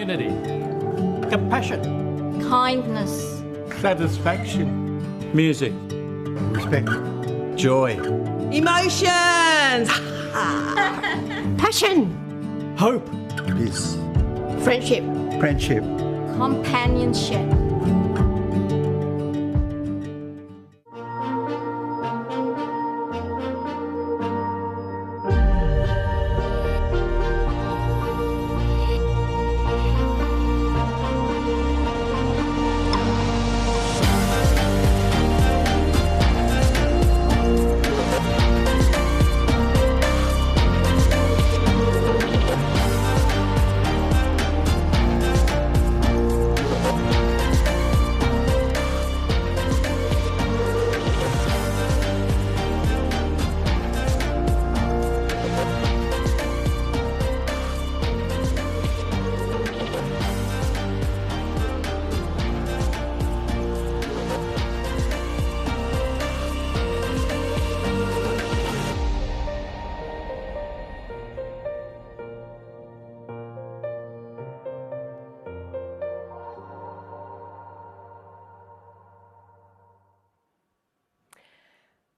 Community. Compassion. Kindness. Satisfaction. Music. Respect. Joy. Emotions. Passion. Hope. Peace. Friendship. Friendship. Companionship.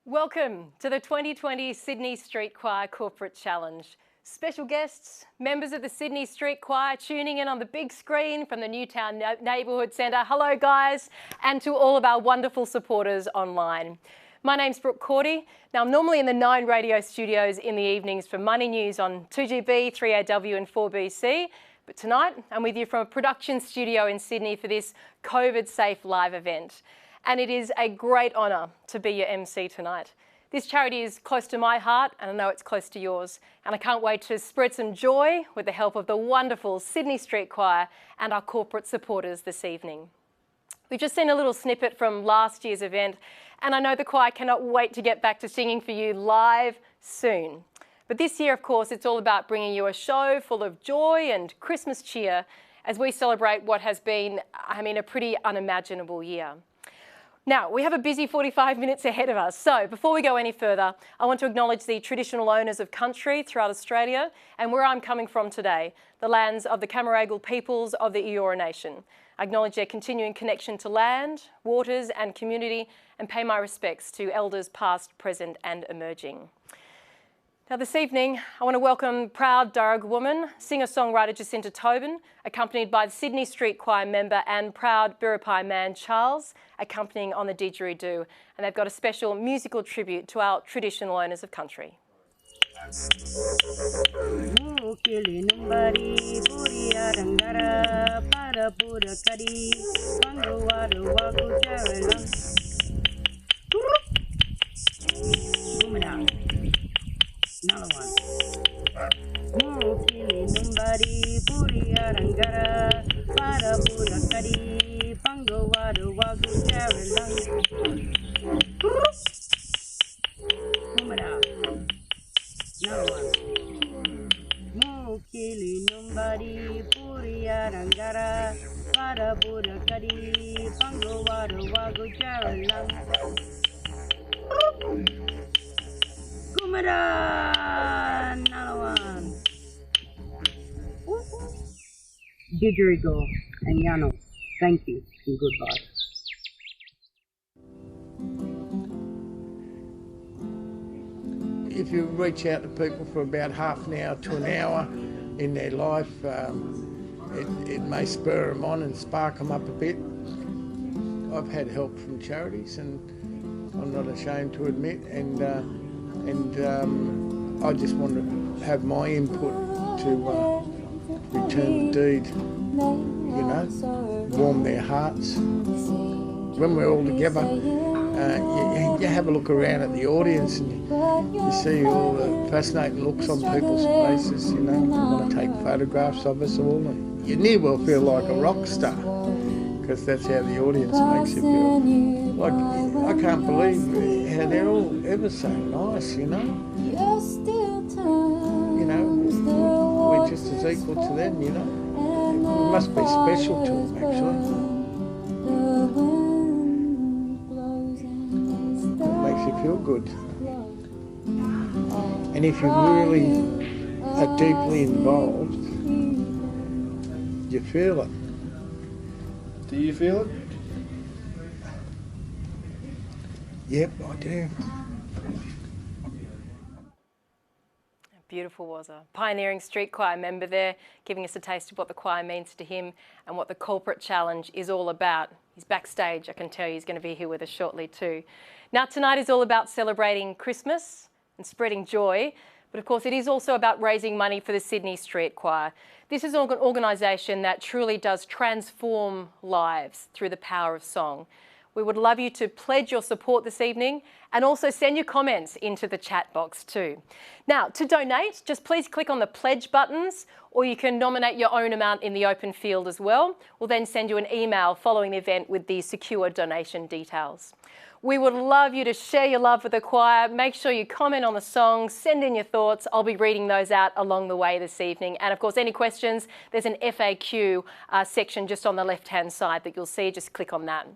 Welcome to the 2020 Sydney Street Choir Corporate Challenge. Special guests, members of the Sydney Street Choir tuning in on the big screen from the Newtown Neighbourhood Centre. Hello guys, and to all of our wonderful supporters online. My name's Brooke Cordy. Now I'm normally in the 9 radio studios in the evenings for Money News on 2GB, 3AW and 4BC. But tonight I'm with you from a production studio in Sydney for this COVID-safe live event. And it is a great honour to be your MC tonight. This charity is close to my heart and I know it's close to yours. And I can't wait to spread some joy with the help of the wonderful Sydney Street Choir and our corporate supporters this evening. We've just seen a little snippet from last year's event and I know the choir cannot wait to get back to singing for you live soon. But this year, of course, it's all about bringing you a show full of joy and Christmas cheer as we celebrate what has been, a pretty unimaginable year. Now, we have a busy 45 minutes ahead of us, so before we go any further, I want to acknowledge the traditional owners of country throughout Australia and where I'm coming from today, the lands of the Camaragal peoples of the Eora Nation. I acknowledge their continuing connection to land, waters and community and pay my respects to elders past, present and emerging. Now this evening, I want to welcome proud Darug woman, singer-songwriter Jacinta Tobin, accompanied by the Sydney Street Choir member and proud Biripi man Charles, accompanying on the didgeridoo. And they've got a special musical tribute to our traditional owners of country. Another one. Mukili numbari puri arangara para pura kari pango wadu wagu charilang. Kumara. Another one. Mukili numbari puri arangara para pura kari pango wadu wagu charilang. Kumara, another one. Didgeridoo and Yano. Thank you and goodbye. If you reach out to people for about half an hour to an hour in their life, it may spur them on and spark them up a bit. I've had help from charities and I'm not ashamed to admit, and I just want to have my input to return the deed, warm their hearts. When we're all together, you have a look around at the audience and you see all the fascinating looks on people's faces, you want to take photographs of us all. And you near well feel like a rock star, because that's how the audience makes you feel. Like, I can't believe how they're all ever so nice, we're just as equal to them, We must be special to them, actually. It makes you feel good. And if you really are deeply involved, you feel it? Do you feel it? Yep, I do. Beautiful was a pioneering street choir member there, giving us a taste of what the choir means to him and what the Corporate Challenge is all about. He's backstage, I can tell you, he's going to be here with us shortly too. Now tonight is all about celebrating Christmas and spreading joy, but of course it is also about raising money for the Sydney Street Choir. This is an organisation that truly does transform lives through the power of song. We would love you to pledge your support this evening and also send your comments into the chat box too. Now, to donate, just please click on the pledge buttons, or you can nominate your own amount in the open field as well. We'll then send you an email following the event with the secure donation details. We would love you to share your love with the choir. Make sure you comment on the songs, send in your thoughts. I'll be reading those out along the way this evening. And of course, any questions, there's an FAQ section just on the left-hand side that you'll see. Just click on that.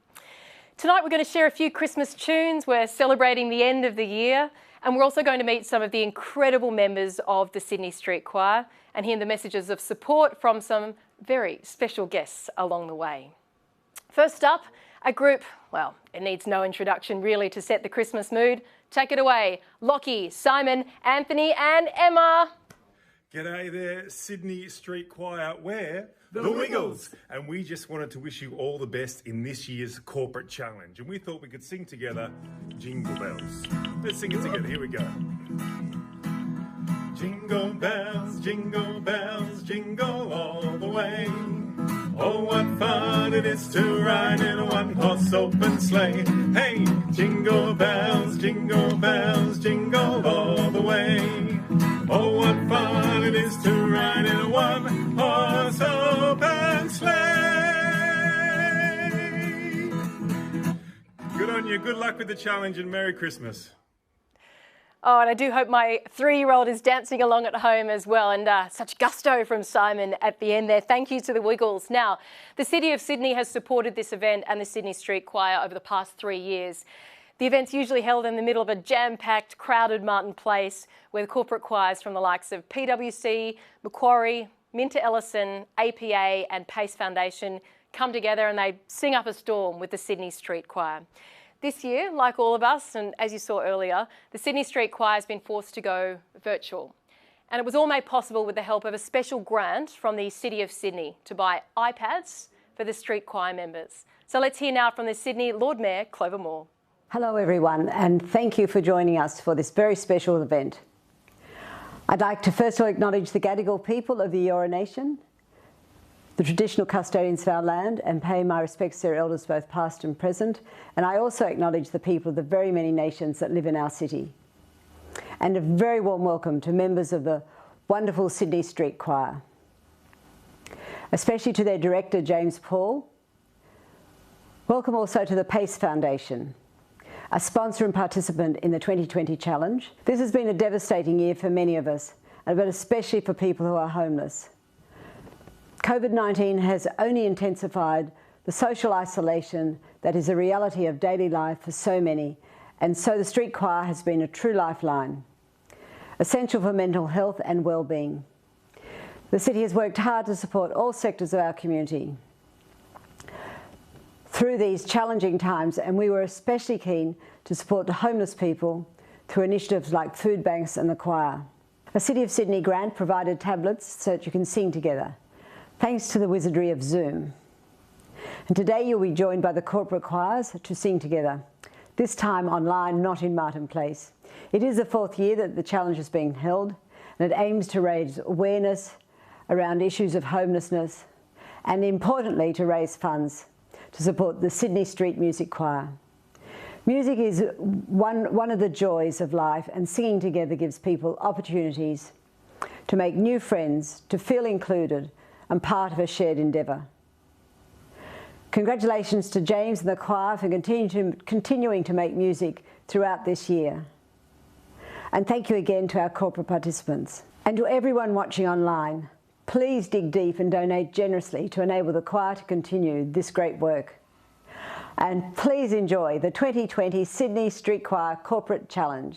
Tonight we're going to share a few Christmas tunes. We're celebrating the end of the year, and we're also going to meet some of the incredible members of the Sydney Street Choir and hear the messages of support from some very special guests along the way. First up, a group, well, it needs no introduction really to set the Christmas mood. Take it away, Lockie, Simon, Anthony and Emma. G'day there, Sydney Street Choir. We're the Wiggles, and we just wanted to wish you all the best in this year's Corporate Challenge, and we thought we could sing together Jingle Bells. Let's sing it together, here we go. Jingle bells, jingle all the way. Oh, what fun it is to ride in a one-horse open sleigh. Hey, jingle bells, jingle all the way. Oh, what fun it is to ride in a one-horse open sleigh. Good on you. Good luck with the challenge and Merry Christmas. Oh, and I do hope my 3-year-old is dancing along at home as well, and such gusto from Simon at the end there. Thank you to the Wiggles. Now, the City of Sydney has supported this event and the Sydney Street Choir over the past 3 years. The event's usually held in the middle of a jam-packed, crowded Martin Place where the corporate choirs from the likes of PwC, Macquarie, Minter Ellison, APA and Pace Foundation come together and they sing up a storm with the Sydney Street Choir. This year, like all of us, and as you saw earlier, the Sydney Street Choir has been forced to go virtual. And it was all made possible with the help of a special grant from the City of Sydney to buy iPads for the street choir members. So let's hear now from the Sydney Lord Mayor, Clover Moore. Hello everyone, and thank you for joining us for this very special event. I'd like to first of all acknowledge the Gadigal people of the Eora Nation, the traditional custodians of our land, and pay my respects to their elders both past and present. And I also acknowledge the people of the very many nations that live in our city. And a very warm welcome to members of the wonderful Sydney Street Choir, especially to their director, James Paul. Welcome also to the Pace Foundation, a sponsor and participant in the 2020 challenge. This has been a devastating year for many of us, but especially for people who are homeless. COVID-19 has only intensified the social isolation that is a reality of daily life for so many, and so the street choir has been a true lifeline, essential for mental health and well-being. The city has worked hard to support all sectors of our community through these challenging times, and we were especially keen to support the homeless people through initiatives like food banks and the choir. A City of Sydney grant provided tablets so that you can sing together, thanks to the wizardry of Zoom. And today you'll be joined by the corporate choirs to sing together, this time online, not in Martin Place. It is the 4th year that the challenge is being held, and it aims to raise awareness around issues of homelessness and, importantly, to raise funds to support the Sydney Street Music Choir. Music is one of the joys of life, and singing together gives people opportunities to make new friends, to feel included and part of a shared endeavour. Congratulations to James and the choir for continuing to make music throughout this year. And thank you again to our corporate participants. And to everyone watching online, please dig deep and donate generously to enable the choir to continue this great work. And please enjoy the 2020 Sydney Street Choir Corporate Challenge.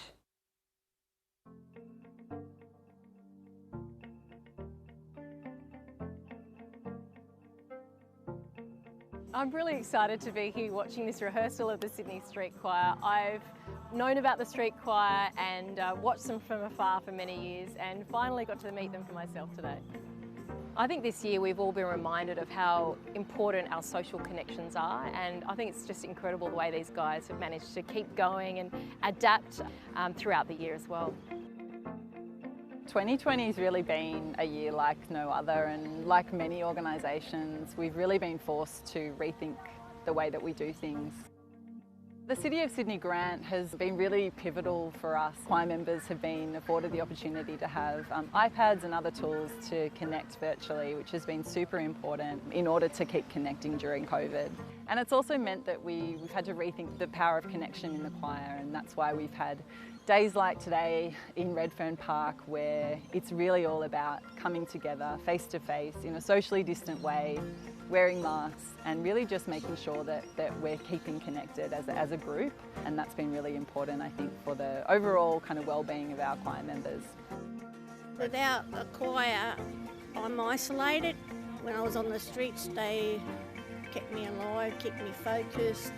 I'm really excited to be here watching this rehearsal of the Sydney Street Choir. I've known about the Street Choir and watched them from afar for many years and finally got to meet them for myself today. I think this year we've all been reminded of how important our social connections are, and I think it's just incredible the way these guys have managed to keep going and adapt throughout the year as well. 2020 has really been a year like no other, and like many organisations, we've really been forced to rethink the way that we do things. The City of Sydney grant has been really pivotal for us. Choir members have been afforded the opportunity to have iPads and other tools to connect virtually, which has been super important in order to keep connecting during COVID. And it's also meant that we've had to rethink the power of connection in the choir, and that's why we've had days like today in Redfern Park where it's really all about coming together face to face in a socially distant way, wearing masks and really just making sure that we're keeping connected as a group, and that's been really important, I think, for the overall kind of well-being of our choir members. Without a choir, I'm isolated. When I was on the streets, they kept me alive, kept me focused.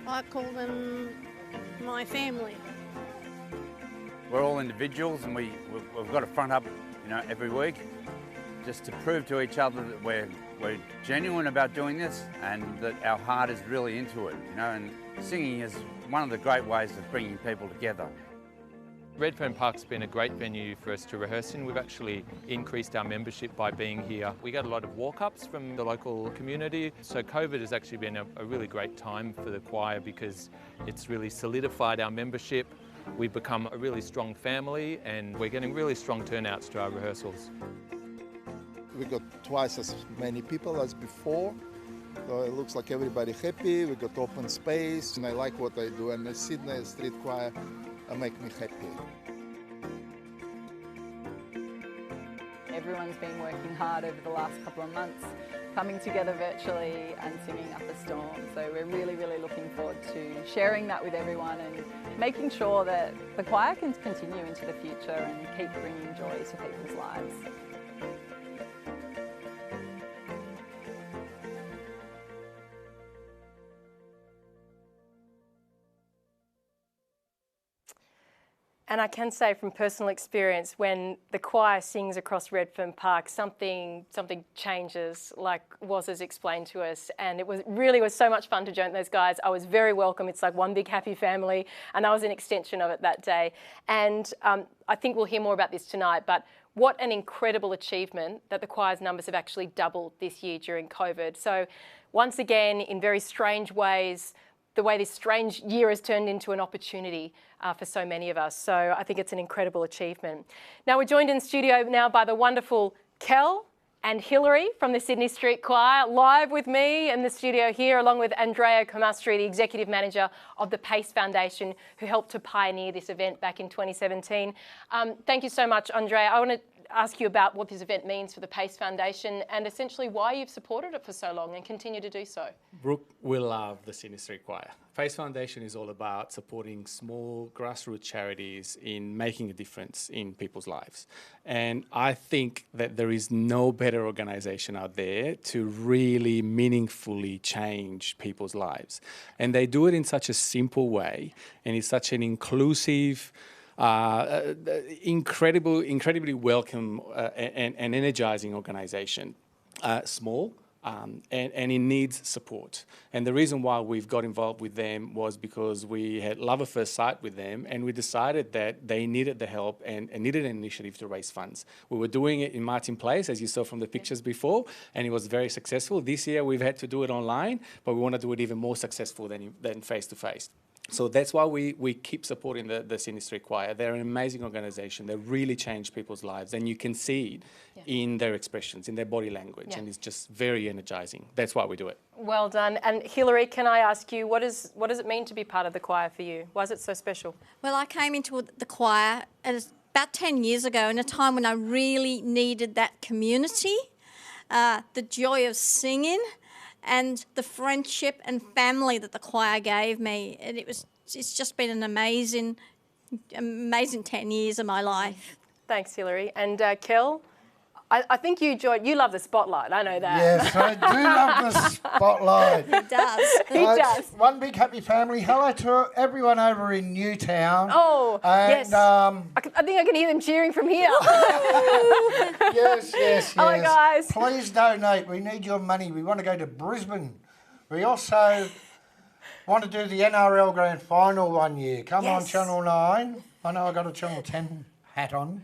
I call them my family. We're all individuals and we've got to front up, every week just to prove to each other that we're genuine about doing this and that our heart is really into it, and singing is one of the great ways of bringing people together. Redfern Park's been a great venue for us to rehearse in. We've actually increased our membership by being here. We get a lot of walk-ups from the local community, so COVID has actually been a really great time for the choir because it's really solidified our membership. We've become a really strong family and we're getting really strong turnouts to our rehearsals. We got twice as many people as before. So it looks like everybody happy. We got open space and I like what I do. And the Sydney Street Choir make me happy. Everyone's been working hard over the last couple of months, coming together virtually and singing Up a Storm. So we're really, really looking forward to sharing that with everyone and making sure that the choir can continue into the future and keep bringing joy to people's lives. And I can say from personal experience, when the choir sings across Redfern Park, something changes, like Woz has explained to us. And it really was so much fun to join those guys. I was very welcome. It's like one big happy family, and I was an extension of it that day. And I think we'll hear more about this tonight, but what an incredible achievement that the choir's numbers have actually doubled this year during COVID. So once again, in very strange ways, the way this strange year has turned into an opportunity for so many of us. So I think it's an incredible achievement. Now we're joined in studio now by the wonderful Kel and Hilary from the Sydney Street Choir, live with me in the studio here, along with Andrea Comastri, the Executive Manager of the PACE Foundation, who helped to pioneer this event back in 2017. Thank you so much, Andrea. I want to ask you about what this event means for the PACE Foundation and essentially why you've supported it for so long and continue to do so. Brooke will love the Sydney Street Choir. PACE Foundation is all about supporting small grassroots charities in making a difference in people's lives. And I think that there is no better organisation out there to really meaningfully change people's lives. And they do it in such a simple way, and it's such an inclusive, incredibly welcome and energizing organisation. Small, and it needs support. And the reason why we've got involved with them was because we had love at first sight with them, and we decided that they needed the help and needed an initiative to raise funds. We were doing it in Martin Place, as you saw from the pictures before, and it was very successful. This year we've had to do it online, but we want to do it even more successful than face-to-face. So that's why we keep supporting the Sydney Street Choir. They're an amazing organisation. They really change people's lives, and you can see it in their expressions, in their body language, and it's just very energising. That's why we do it. Well done. And Hilary, can I ask you, what does it mean to be part of the choir for you? Why is it so special? Well, I came into the choir about 10 years ago, in a time when I really needed that community, the joy of singing, and the friendship and family that the choir gave me. And it's just been an amazing 10 years of my life. Thanks, Hilary. And Kel? I think you, Joy, you love the spotlight. I know that. Yes, I do love the spotlight. He does. He does. One big happy family. Hello to everyone over in Newtown. Oh, and, yes. I think I can hear them cheering from here. Yes. Hello, guys. Please donate. We need your money. We want to go to Brisbane. We also want to do the NRL Grand Final one year. Come on, Channel 9. I know I got a Channel 10 hat on.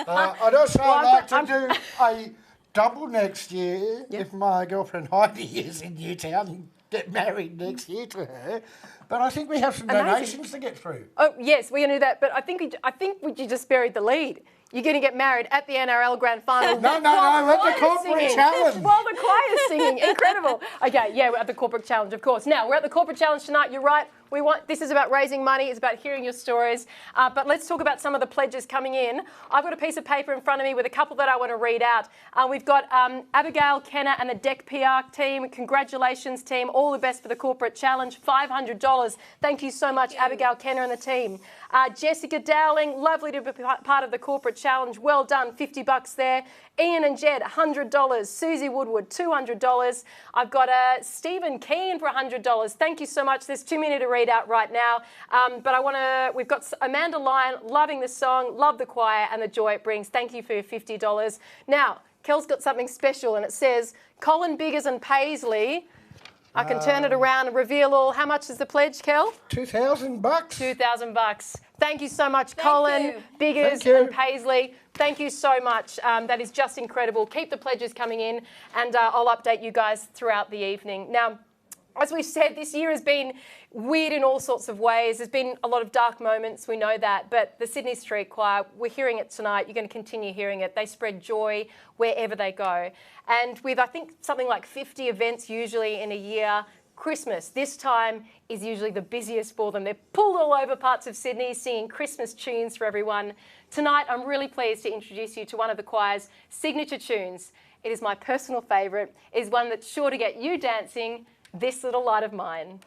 I'd also like to do a double next year if my girlfriend Heidi is in Newtown and get married next year to her. But I think we have some donations to get through. Oh, yes, we're going to do that. But I think you just buried the lead. You're going to get married at the NRL Grand Final. No, at the corporate challenge. While the choir's singing. Incredible. Okay, yeah, we're at the corporate challenge, of course. Now, we're at the corporate challenge tonight. You're right. This is about raising money. It's about hearing your stories. But let's talk about some of the pledges coming in. I've got a piece of paper in front of me with a couple that I want to read out. We've got Abigail Kenner and the Deck PR team. Congratulations, team. All the best for the corporate challenge. $500. Thank you so much, Abigail Kenner and the team. Jessica Dowling, lovely to be part of the corporate challenge. Well done, $50 there. Ian and Jed, $100. Susie Woodward, $200. I've got Stephen Keane for $100. Thank you so much. There's too many to read out right now. But we've got Amanda Lyon, loving the song, love the choir and the joy it brings. Thank you for your $50. Now, Kel's got something special and it says, Colin Biggers and Paisley. I can turn it around and reveal all. How much is the pledge, Kel? $2,000. $2,000. Thank you so much, Colin, Biggers and Paisley. Thank you so much. That is just incredible. Keep the pledges coming in and I'll update you guys throughout the evening. Now, as we've said, this year has been weird in all sorts of ways. There's been a lot of dark moments, we know that, but the Sydney Street Choir, we're hearing it tonight. You're going to continue hearing it. They spread joy wherever they go. And with, I think, something like 50 events usually in a year, Christmas, this time is usually the busiest for them. They're pulled all over parts of Sydney singing Christmas tunes for everyone. Tonight, I'm really pleased to introduce you to one of the choir's signature tunes. It is my personal favourite. It is one that's sure to get you dancing, This Little Light of Mine.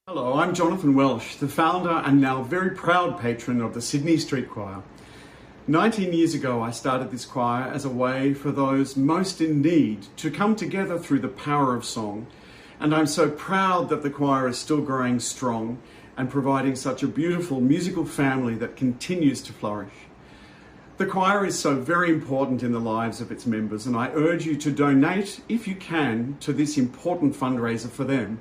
Hello, I'm Jonathan Welsh, the founder and now very proud patron of the Sydney Street Choir. 19 years ago, I started this choir as a way for those most in need to come together through the power of song. And I'm so proud that the choir is still growing strong and providing such a beautiful musical family that continues to flourish. The choir is so very important in the lives of its members, and I urge you to donate, if you can, to this important fundraiser for them.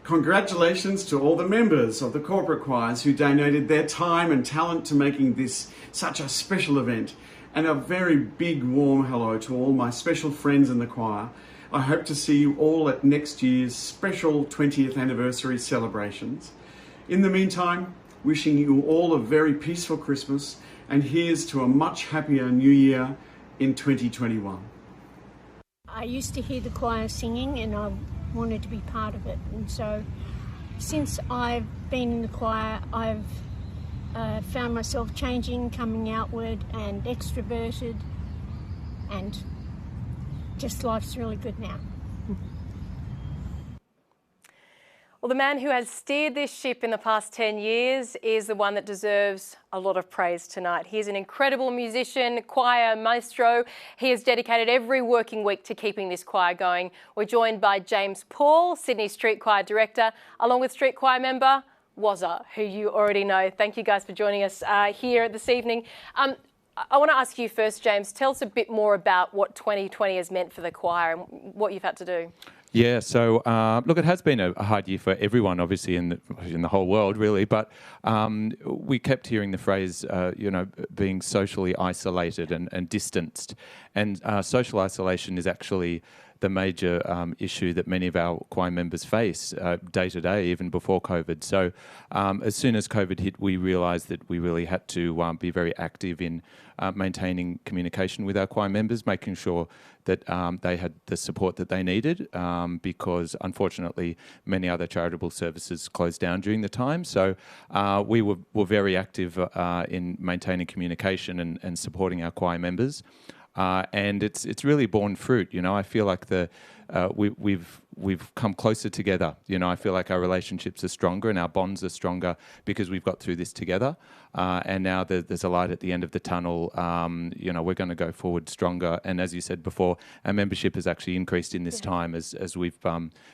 Congratulations to all the members of the corporate choirs who donated their time and talent to making this such a special event, and a very big warm hello to all my special friends in the choir. I hope to see you all at next year's special 20th anniversary celebrations. In the meantime, wishing you all a very peaceful Christmas, and here's to a much happier New Year in 2021. I used to hear the choir singing and I wanted to be part of it, and so since I've been in the choir, I've found myself changing, coming outward and extroverted, and just life's really good now. Well, the man who has steered this ship in the past 10 years is the one that deserves a lot of praise tonight. He is an incredible musician, choir maestro. He has dedicated every working week to keeping this choir going. We're joined by James Paul, Sydney Street Choir Director, along with Street Choir member Wazza, who you already know. Thank you guys for joining us here this evening. I want to ask you first, James, tell us a bit more about what 2020 has meant for the choir and what you've had to do. Yeah, so look, it has been a hard year for everyone, obviously, in the whole world, really. But we kept hearing the phrase, being socially isolated and distanced. And social isolation is actually the major issue that many of our choir members face day to day, even before COVID. So as soon as COVID hit, we realised that we really had to be very active in maintaining communication with our choir members, making sure that they had the support that they needed, because unfortunately many other charitable services closed down during the time. So we were very active in maintaining communication and supporting our choir members. And it's really borne fruit. I feel like we've come closer together. I feel like our relationships are stronger and our bonds are stronger because we've got through this together. And now there's a light at the end of the tunnel. We're going to go forward stronger. And as you said before, our membership has actually increased in this time as we've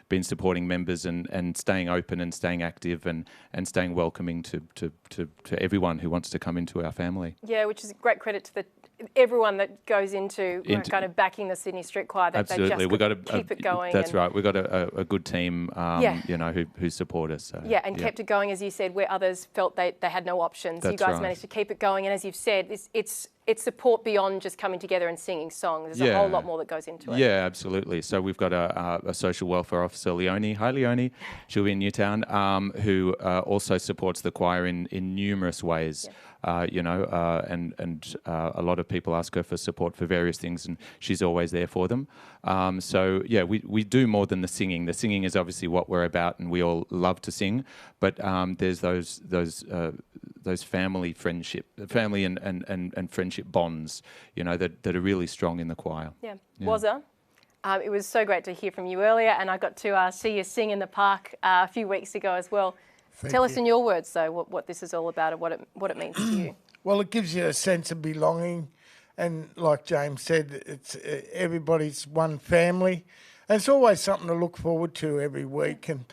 been supporting members and staying open and staying active and staying welcoming to everyone who wants to come into our family. Yeah, which is a great credit to everyone that goes into kind of backing the Sydney Street Choir. Absolutely, we've got to keep it going. That's right. We've got a good team, who support us. So, kept it going, as you said, where others felt they had no options. That's you guys right. managed to keep it going, and as you've said, it's support beyond just coming together and singing songs. There's a whole lot more that goes into it. Yeah, absolutely. So we've got a social welfare officer, Leonie. Hi, Leonie. She'll be in Newtown, who also supports the choir in numerous ways. Yeah. And a lot of people ask her for support for various things, and she's always there for them. We do more than the singing. The singing is obviously what we're about, and we all love to sing. But there's those family and friendship bonds, that are really strong in the choir. Yeah. Wazza, it was so great to hear from you earlier, and I got to see you sing in the park a few weeks ago as well. Tell us in your words, though, what this is all about and what it means to you. Well, it gives you a sense of belonging, and like James said, it's everybody's one family, and it's always something to look forward to every week. And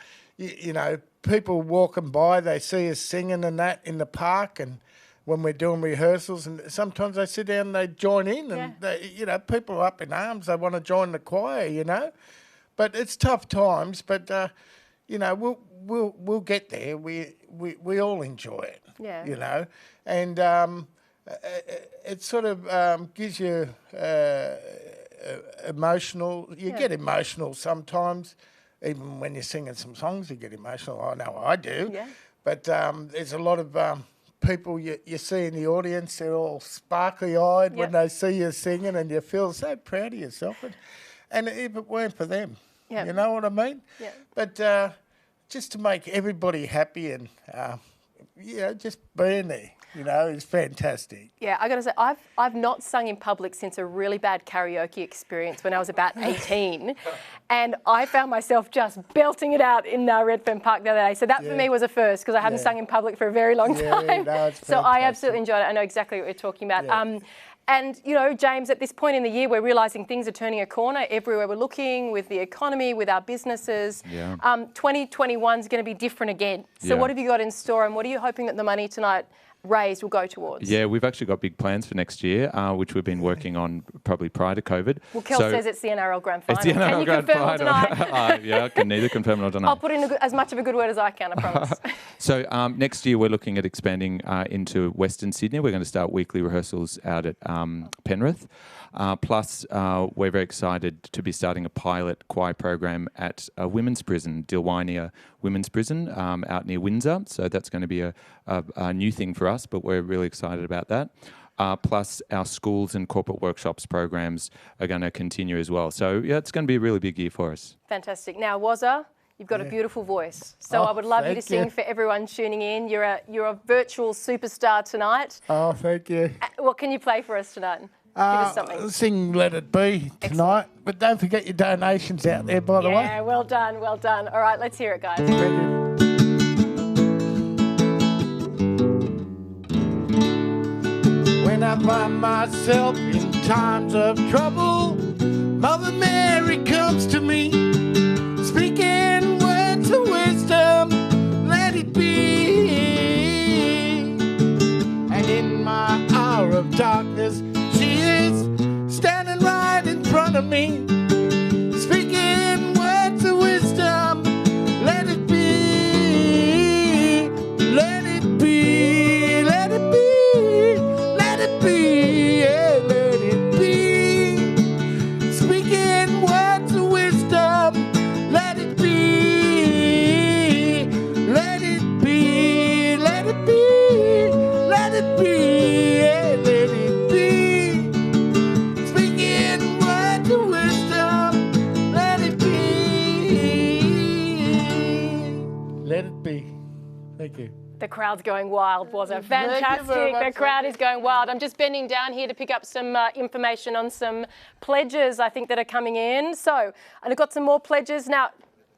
people walking by, they see us singing and that in the park, and when we're doing rehearsals, and sometimes they sit down and they join in, and they, people are up in arms. They want to join the choir, But it's tough times, but we'll get there. We all enjoy it, and it sort of gives you emotional. You get emotional sometimes, even when you're singing some songs. You get emotional. I know I do. Yeah. But there's a lot of people you see in the audience. They're all sparkly-eyed when they see you singing, and you feel so proud of yourself. And if it weren't for them, you know what I mean? Yeah. But just to make everybody happy and, just being there, is fantastic. Yeah, I got to say, I've not sung in public since a really bad karaoke experience when I was about 18. And I found myself just belting it out in Redfern Park the other day. So that for me was a first, because I hadn't sung in public for a very long time. No, it's so I absolutely enjoyed it. I know exactly what you're talking about. And, you know, James, at this point in the year, we're realising things are turning a corner everywhere we're looking, with the economy, with our businesses. Yeah. 2021 is going to be different again. So what have you got in store, and what are you hoping that the money tonight raised will go towards? Yeah, we've actually got big plans for next year, which we've been working on probably prior to COVID. Well, Kel says it's the NRL Grand Final. It's the NRL Can you Grand confirm Final. or deny? Yeah, I can neither confirm nor deny. I'll put in as much of a good word as I can, I promise. So next year we're looking at expanding into Western Sydney. We're going to start weekly rehearsals out at Penrith. Plus, we're very excited to be starting a pilot choir program at a women's prison, Dilwynia Women's Prison, out near Windsor. So that's going to be a new thing for us, but we're really excited about that. Plus, our schools and corporate workshops programs are going to continue as well. So, yeah, it's going to be a really big year for us. Fantastic. Now, Wazza, you've got a beautiful voice. So I would love you to sing for everyone tuning in. You're a virtual superstar tonight. Oh, thank you. What can you play for us tonight? Give us something. Sing Let It Be tonight. Excellent. But don't forget your donations out there, by the way. Yeah, well done, well done. All right, let's hear it, guys. When I find myself in times of trouble, Mother Mary comes to me, speaking words of wisdom, let it be. And in my hour of darkness, she is standing right in front of me, speaking words of wisdom, let it be, let it be, let it be, let it be, yeah, let it be, speaking words of wisdom, let it be, let it be, let it be, let it be, yeah, let it be. Speaking words of wisdom, let it be. Let it be. Thank you. The crowd's going wild, was it? Fantastic. The crowd is going wild. I'm just bending down here to pick up some information on some pledges, I think, that are coming in. So, and I've got some more pledges. Now,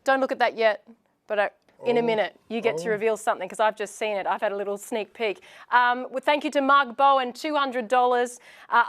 don't look at that yet, but in a minute, you get to reveal something because I've just seen it. I've had a little sneak peek. Well, thank you to Mark Bowen, $200.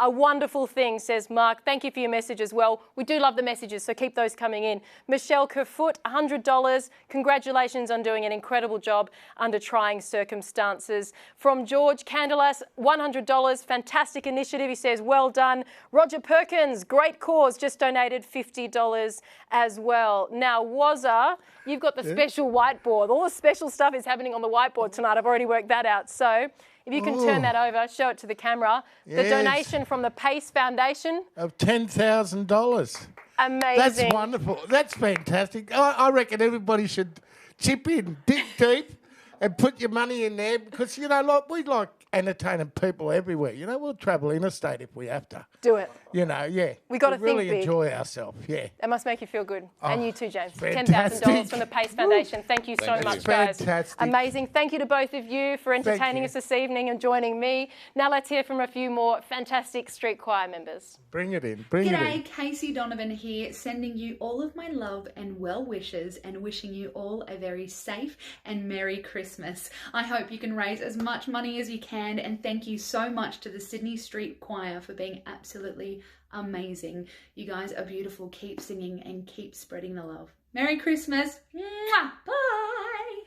A wonderful thing, says Mark. Thank you for your message as well. We do love the messages, so keep those coming in. Michelle Kerfoot, $100. Congratulations on doing an incredible job under trying circumstances. From George Candelas, $100. Fantastic initiative. He says, well done. Roger Perkins, great cause, just donated $50 as well. Now, Wazza, you've got the special whiteboard. All the special stuff is happening on the whiteboard tonight. I've already worked that out. So if you can turn that over, show it to the camera. Yes. The donation from the Pace Foundation. Of $10,000. Amazing. That's wonderful. That's fantastic. I reckon everybody should chip in, dig deep, and put your money in there because, you know, like we like entertaining people everywhere. You know, we'll travel interstate if we have to. Do it. You know, yeah. We got to think really big. Enjoy ourselves, yeah. That must make you feel good. And you too, James. Fantastic. $10,000 from the Pace Foundation. Thank you so much, guys. Fantastic. Amazing. Thank you to both of you for entertaining us this evening and joining me. Now let's hear from a few more fantastic street choir members. Bring it in. Bring it in. G'day, Casey Donovan here, sending you all of my love and well wishes and wishing you all a very safe and Merry Christmas. I hope you can raise as much money as you can, and thank you so much to the Sydney Street Choir for being absolutely amazing. You guys are beautiful. Keep singing and keep spreading the love. Merry Christmas. Mwah. Bye.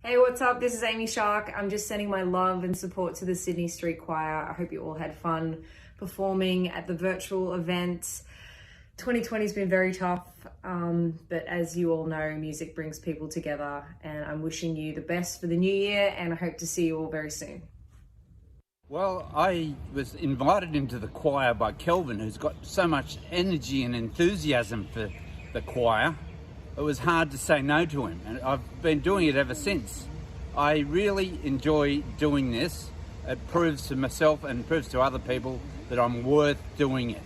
Hey, what's up? This is Amy Shark. I'm just sending my love and support to the Sydney Street Choir. I hope you all had fun performing at the virtual event. 2020 has been very tough, but as you all know, music brings people together, and I'm wishing you the best for the new year, and I hope to see you all very soon. Well, I was invited into the choir by Kelvin, who's got so much energy and enthusiasm for the choir. It was hard to say no to him, and I've been doing it ever since. I really enjoy doing this. It proves to myself and proves to other people that I'm worth doing it.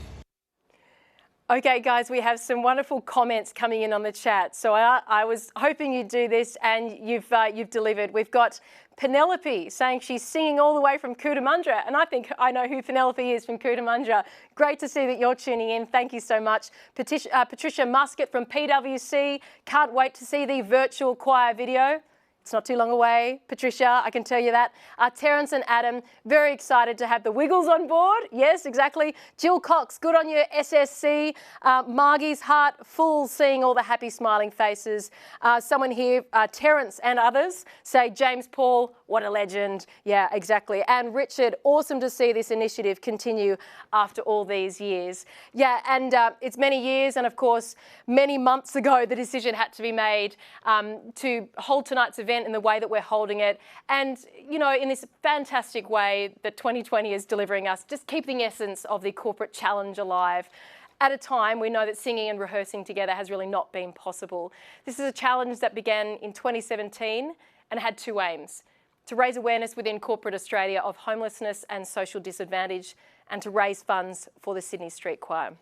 Okay, guys, we have some wonderful comments coming in on the chat. So I was hoping you'd do this, and you've delivered. We've got Penelope saying she's singing all the way from Cootamundra, and I think I know who Penelope is from Cootamundra. Great to see that you're tuning in. Thank you so much. Patricia Muscat from PwC. Can't wait to see the virtual choir video. It's not too long away. Patricia, I can tell you that. Terence and Adam, very excited to have the Wiggles on board. Yes, exactly. Jill Cox, good on you, SSC. Margie's heart full seeing all the happy smiling faces. Someone here, Terence and others, say James Paul, what a legend. Yeah, exactly. And Richard, awesome to see this initiative continue after all these years. Yeah, and it's many years, and of course, many months ago, the decision had to be made to hold tonight's event in the way that we're holding it. And, you know, in this fantastic way that 2020 is delivering us, just keeping the essence of the corporate challenge alive. At a time we know that singing and rehearsing together has really not been possible. This is a challenge that began in 2017 and had two aims: to raise awareness within corporate Australia of homelessness and social disadvantage, and to raise funds for the Sydney Street Choir.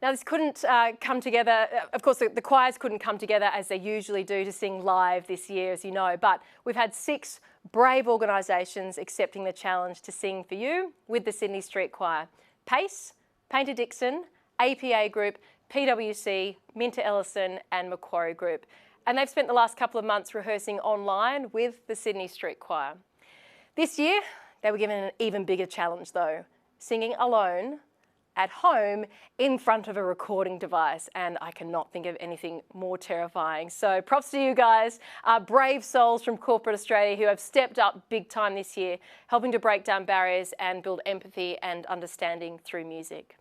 Now, this couldn't come together. Of course, the choirs couldn't come together as they usually do to sing live this year, as you know, but we've had 6 brave organisations accepting the challenge to sing for you with the Sydney Street Choir: Pace, Painter Dixon, APA Group, PwC, Minter Ellison and Macquarie Group. And they've spent the last couple of months rehearsing online with the Sydney Street Choir. This year, they were given an even bigger challenge though, singing alone at home in front of a recording device, and I cannot think of anything more terrifying. So props to you guys, brave souls from corporate Australia who have stepped up big time this year, helping to break down barriers and build empathy and understanding through music.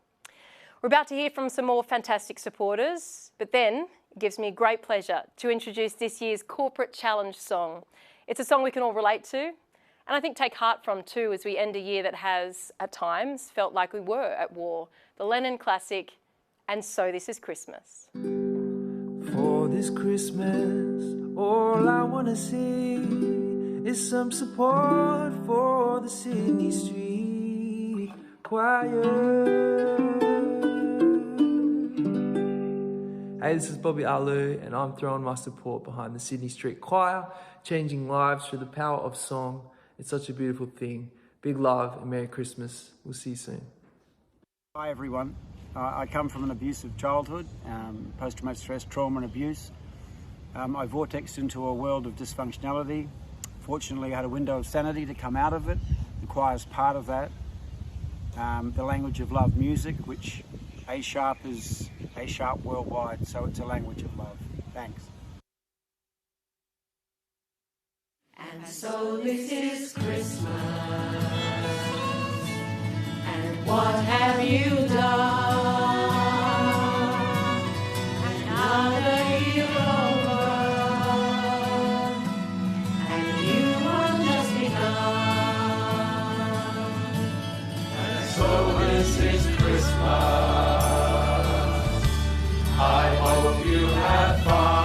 We're about to hear from some more fantastic supporters, but then it gives me great pleasure to introduce this year's Corporate Challenge song. It's a song we can all relate to, and I think take heart from too, as we end a year that has, at times, felt like we were at war. The Lennon classic, And So This Is Christmas. For this Christmas, all I want to see is some support for the Sydney Street Choir. Hey, this is Bobby Alu, and I'm throwing my support behind the Sydney Street Choir, changing lives through the power of song. It's such a beautiful thing. Big love and Merry Christmas. We'll see you soon. Hi everyone. I come from an abusive childhood, post-traumatic stress, trauma and abuse. I vortexed into a world of dysfunctionality. Fortunately, I had a window of sanity to come out of it. The choir is part of that. The language of love music, which A sharp is A sharp worldwide, so it's a language of love. Thanks. And so this is Christmas, and what have you done? Another year over, and you have just begun. And so this is Christmas, I hope you had fun.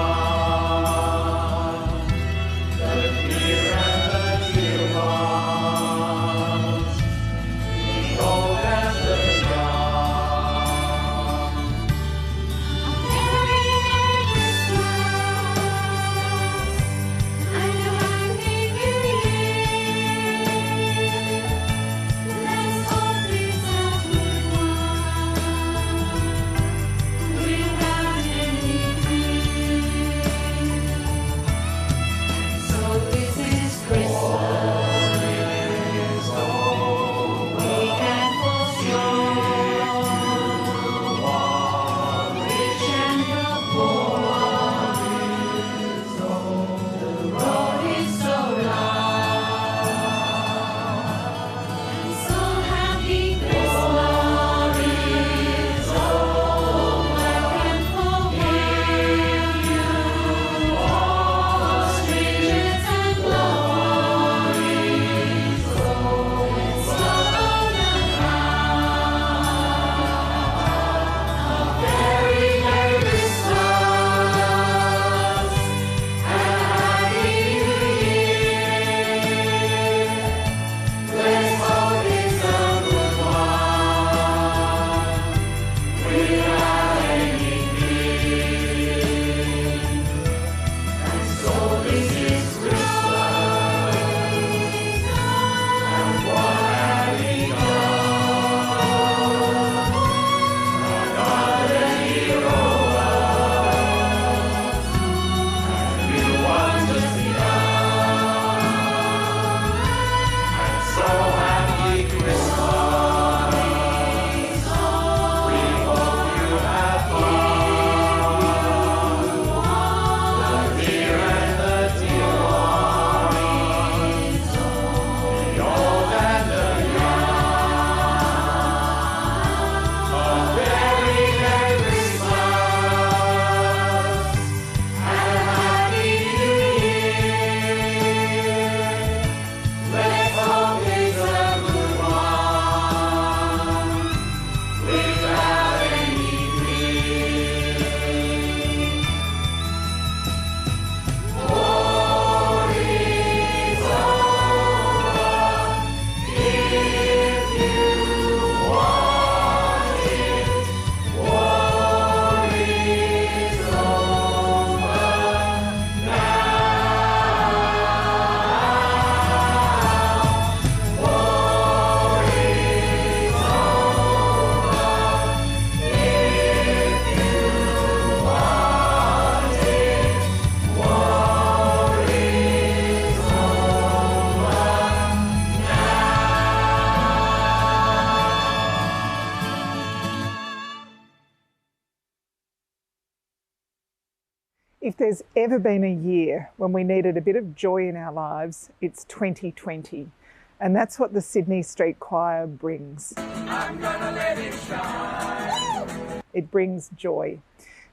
there's ever been a year when we needed a bit of joy in our lives, it's 2020. And that's what the Sydney Street Choir brings. I'm gonna let it shine. It brings joy.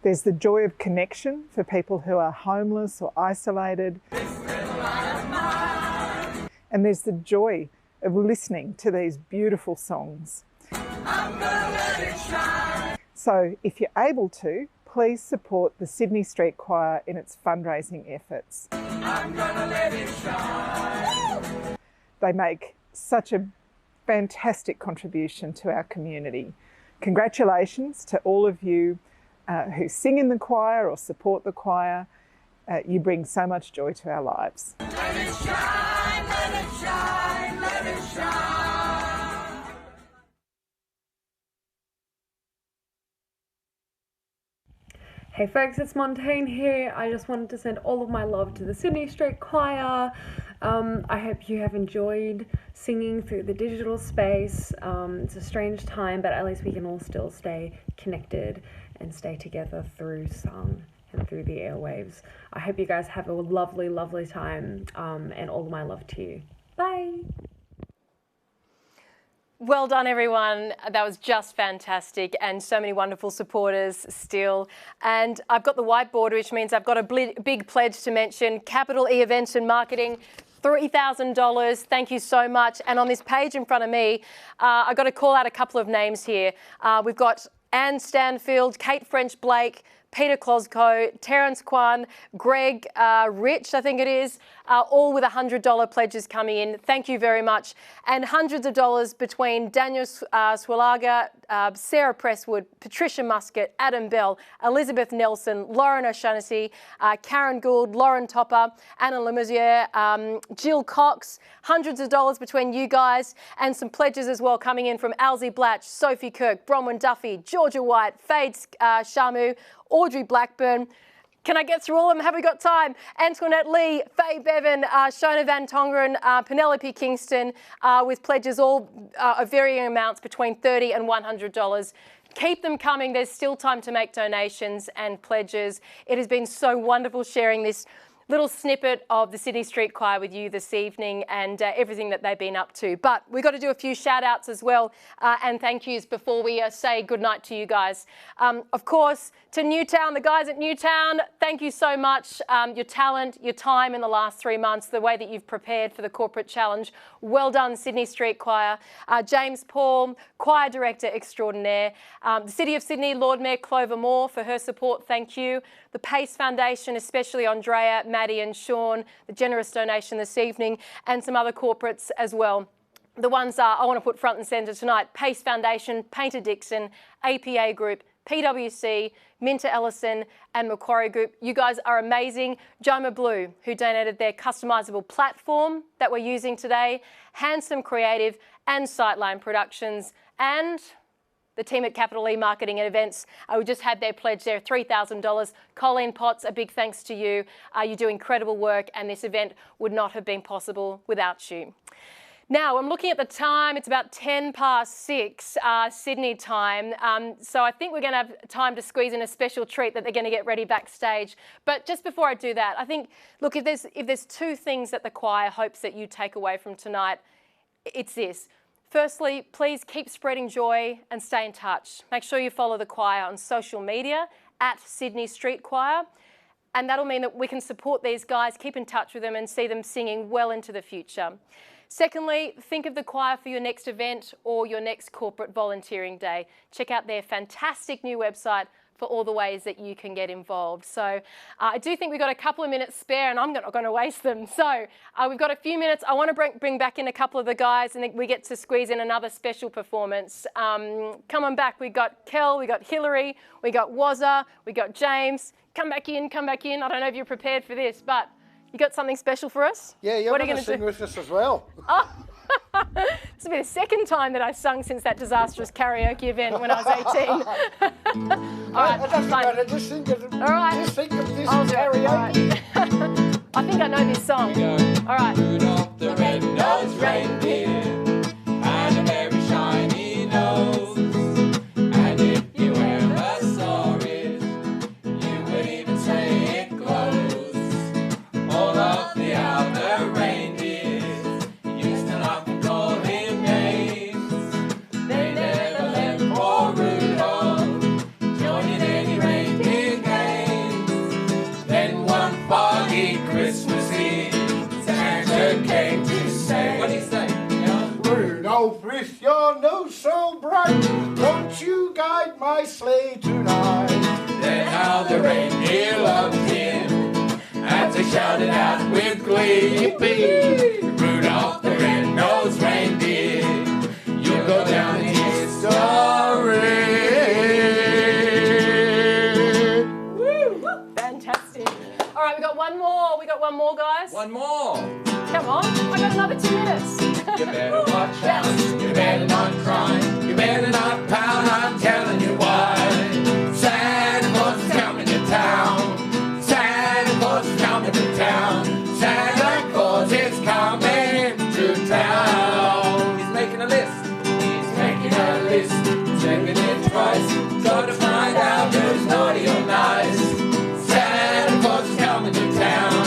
There's the joy of connection for people who are homeless or isolated. And there's the joy of listening to these beautiful songs. I'm gonna let it shine. So if you're able to, please support the Sydney Street Choir in its fundraising efforts. I'm gonna let it shine. They make such a fantastic contribution to our community. Congratulations to all of you who sing in the choir or support the choir. You bring so much joy to our lives. Let it shine, let it shine, let it shine. Hey folks, it's Montaigne here. I just wanted to send all of my love to the Sydney Street Choir. I hope you have enjoyed singing through the digital space. It's a strange time, but at least we can all still stay connected and stay together through song and through the airwaves. I hope you guys have a lovely, lovely time, and all of my love to you. Bye! Well done, everyone. That was just fantastic, and so many wonderful supporters still. And I've got the whiteboard, which means I've got a big pledge to mention. Capital E Events and Marketing, $3,000. Thank you so much. And on this page in front of me, I've got to call out a couple of names here. We've got Anne Stanfield, Kate French-Blake, Peter Klosco, Terence Kwan, Greg Rich, I think it is, all with $100 pledges coming in. Thank you very much. And hundreds of dollars between Daniel Swilaga, Sarah Presswood, Patricia Muscat, Adam Bell, Elizabeth Nelson, Lauren O'Shaughnessy, Karen Gould, Lauren Topper, Anna Lemisier, Jill Cox. Hundreds of dollars between you guys, and some pledges as well coming in from Alzie Blatch, Sophie Kirk, Bronwyn Duffy, Georgia White, Fade Shamu, Audrey Blackburn. Can I get through all of them? Have we got time? Antoinette Lee, Faye Bevan, Shona Van Tongeren, Penelope Kingston, with pledges all of varying amounts between $30 and $100. Keep them coming. There's still time to make donations and pledges. It has been so wonderful sharing this little snippet of the Sydney Street Choir with you this evening and everything that they've been up to. But we've got to do a few shout outs as well and thank yous before we say goodnight to you guys. Of course, to Newtown, the guys at Newtown, thank you so much. Your talent, your time in the last 3 months, the way that you've prepared for the corporate challenge. Well done, Sydney Street Choir. James Paul, Choir Director Extraordinaire. The City of Sydney, Lord Mayor Clover Moore for her support, thank you. The Pace Foundation, especially Andrea, Maddie and Sean, the generous donation this evening, and some other corporates as well. The ones I want to put front and centre tonight: Pace Foundation, Painter Dixon, APA Group, PwC, Minter Ellison and Macquarie Group. You guys are amazing. Joma Blue, who donated their customisable platform that we're using today, Handsome Creative and Sightline Productions, and the team at Capital E Marketing and Events. We just had their pledge there, $3,000. Colleen Potts, a big thanks to you. You do incredible work, and this event would not have been possible without you. Now, I'm looking at the time. It's about 6:10 Sydney time. So I think we're going to have time to squeeze in a special treat that they're going to get ready backstage. But just before I do that, I think, look, if there's two things that the choir hopes that you take away from tonight, it's this. Firstly, please keep spreading joy and stay in touch. Make sure you follow the choir on social media at Sydney Street Choir. And that'll mean that we can support these guys, keep in touch with them and see them singing well into the future. Secondly, think of the choir for your next event or your next corporate volunteering day. Check out their fantastic new website for all the ways that you can get involved. So I do think we've got a couple of minutes spare and I'm not going to waste them. So we've got a few minutes. I want to bring back in a couple of the guys and then we get to squeeze in another special performance. Come on back. We got Kel, we got Hillary, we got Wazza, we got James. Come back in, come back in. I don't know if you're prepared for this, but you got something special for us? Yeah, you're going to sing with us as well. Oh. This will be the second time that I've sung since that disastrous karaoke event when I was 18. All right, that's fine. Just think of, all right. Just think of this karaoke. Right. I think I know this song. All right. Rudolph the red-nosed reindeer had a very shiny nose, and if you ever saw it, you would even say it glows. with your nose so bright, won't you guide my sleigh tonight? Then how the reindeer loved him as they shouted out with glee, yippee! Rudolph the red-nosed reindeer, you'll go down in history. Fantastic. All right, we got one more. We got one more, guys. One more. Come on. I got another 2 minutes. You better watch out. You better not cry. You better not pout. I'm telling you why. Santa Claus is coming to town. Santa Claus is coming to town. Santa Claus is coming to town. He's making a list. He's making a list. Checking it twice. Got to find out who's naughty or nice. Santa Claus is coming to town.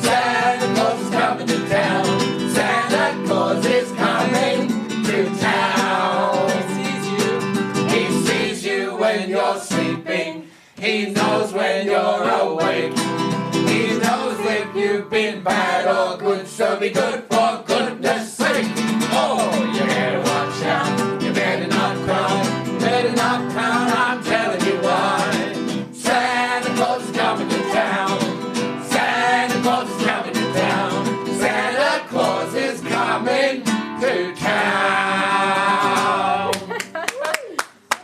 Santa Claus is coming to town. Santa Claus is coming to town. He sees you when you're sleeping. He knows when you're awake. He knows if you've been bad or good, so be good for goodness sake. Oh, you better watch out. You better not cry. You better not pout. I'm telling you why. Santa Claus is coming to town. Santa Claus is coming to town. Santa Claus is coming to town. The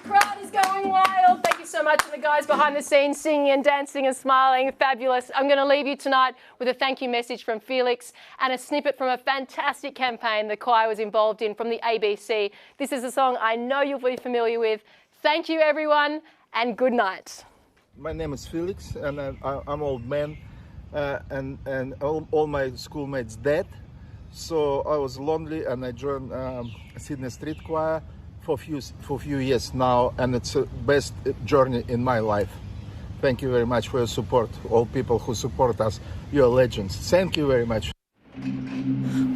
crowd is going wild. Thank you so much to the guys behind the scenes singing and dancing and smiling. Fabulous. I'm going to leave you tonight with a thank you message from Felix and a snippet from a fantastic campaign the choir was involved in from the ABC. This is a song I know you'll be familiar with. Thank you, everyone, and good night. My name is Felix, and I'm old man, and all my schoolmates dead. So I was lonely, and I joined Sydney Street Choir for few years now, and it's the best journey in my life. Thank you very much for your support, all people who support us. You're legends. Thank you very much.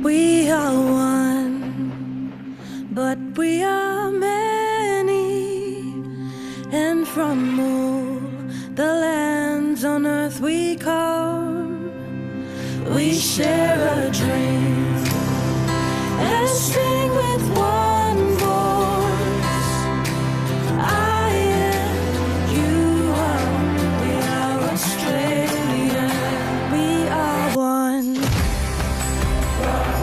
We are one, but we are many, and from all the lands on earth we come. We share a dream and sing with one voice. I am, you are, we are Australia. We are one.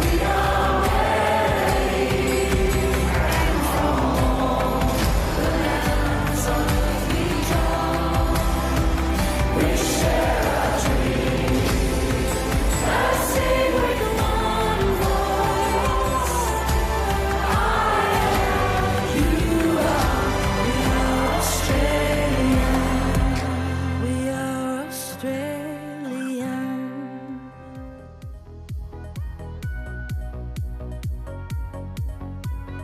We are many, and from all the lands on earth we come. We